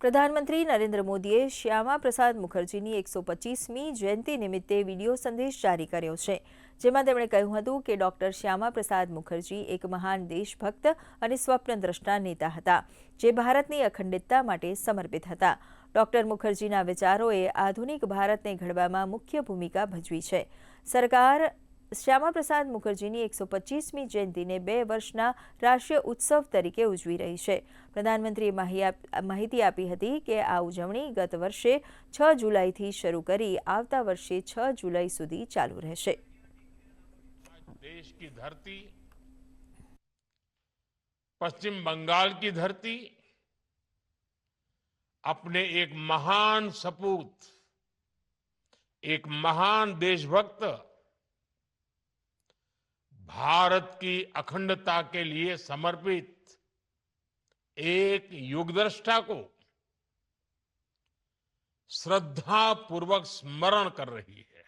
પ્રધાનમંત્રી નરેન્દ્ર મોદીએ શ્યામા પ્રસાદ મુખર્જીની 125મી જયંતિ નિમિત્તે વિડિયો સંદેશ જારી કર્યો છે, જેમાં તેમણે કહ્યું હતું કે ડોક્ટર શ્યામા પ્રસાદ મુખર્જી એક મહાન દેશભક્ત અને સ્વપ્નદ્રષ્ટા નેતા હતા, જે ભારતની અખંડિતતા માટે સમર્પિત હતા. ડોક્ટર મુખર્જીના વિચારોએ આધુનિક ભારતને ઘડવામાં મુખ્ય ભૂમિકા ભજવી છે. સરકાર શ્યામા પ્રસાદ મુખર્જીની 125મી જયંતિને 2 વર્ષના રાષ્ટ્રીય ઉત્સવ તરીકે ઉજવી રહી છે. પ્રધાનમંત્રીએ માહિતી આપી હતી કે આ ઉજવણી ગત વર્ષે 6 જુલાઈથી શરૂ કરી આવતા વર્ષે 6 જુલાઈ સુધી ચાલુ રહેશે. देश की धरती, पश्चिम बंगाल की धरती अपने एक महान सपूत, एक महान देशभक्त, भारत की अखंडता के लिए समर्पित एक युगदृष्टा को श्रद्धापूर्वक स्मरण कर रही है.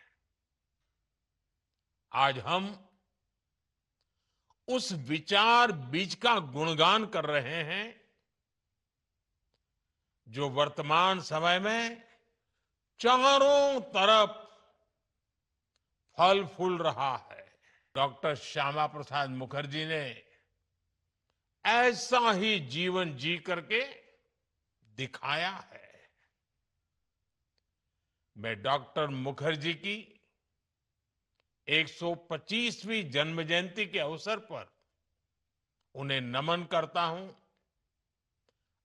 आज हम उस विचार बीज का गुणगान कर रहे हैं जो वर्तमान समय में चारों तरफ फल फूल रहा है. डॉक्टर श्यामा प्रसाद मुखर्जी ने ऐसा ही जीवन जी करके दिखाया है. मैं डॉक्टर मुखर्जी की 125वीं जन्म जयंती के अवसर पर उन्हें नमन करता हूं,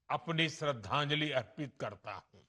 अपनी श्रद्धांजलि अर्पित करता हूं.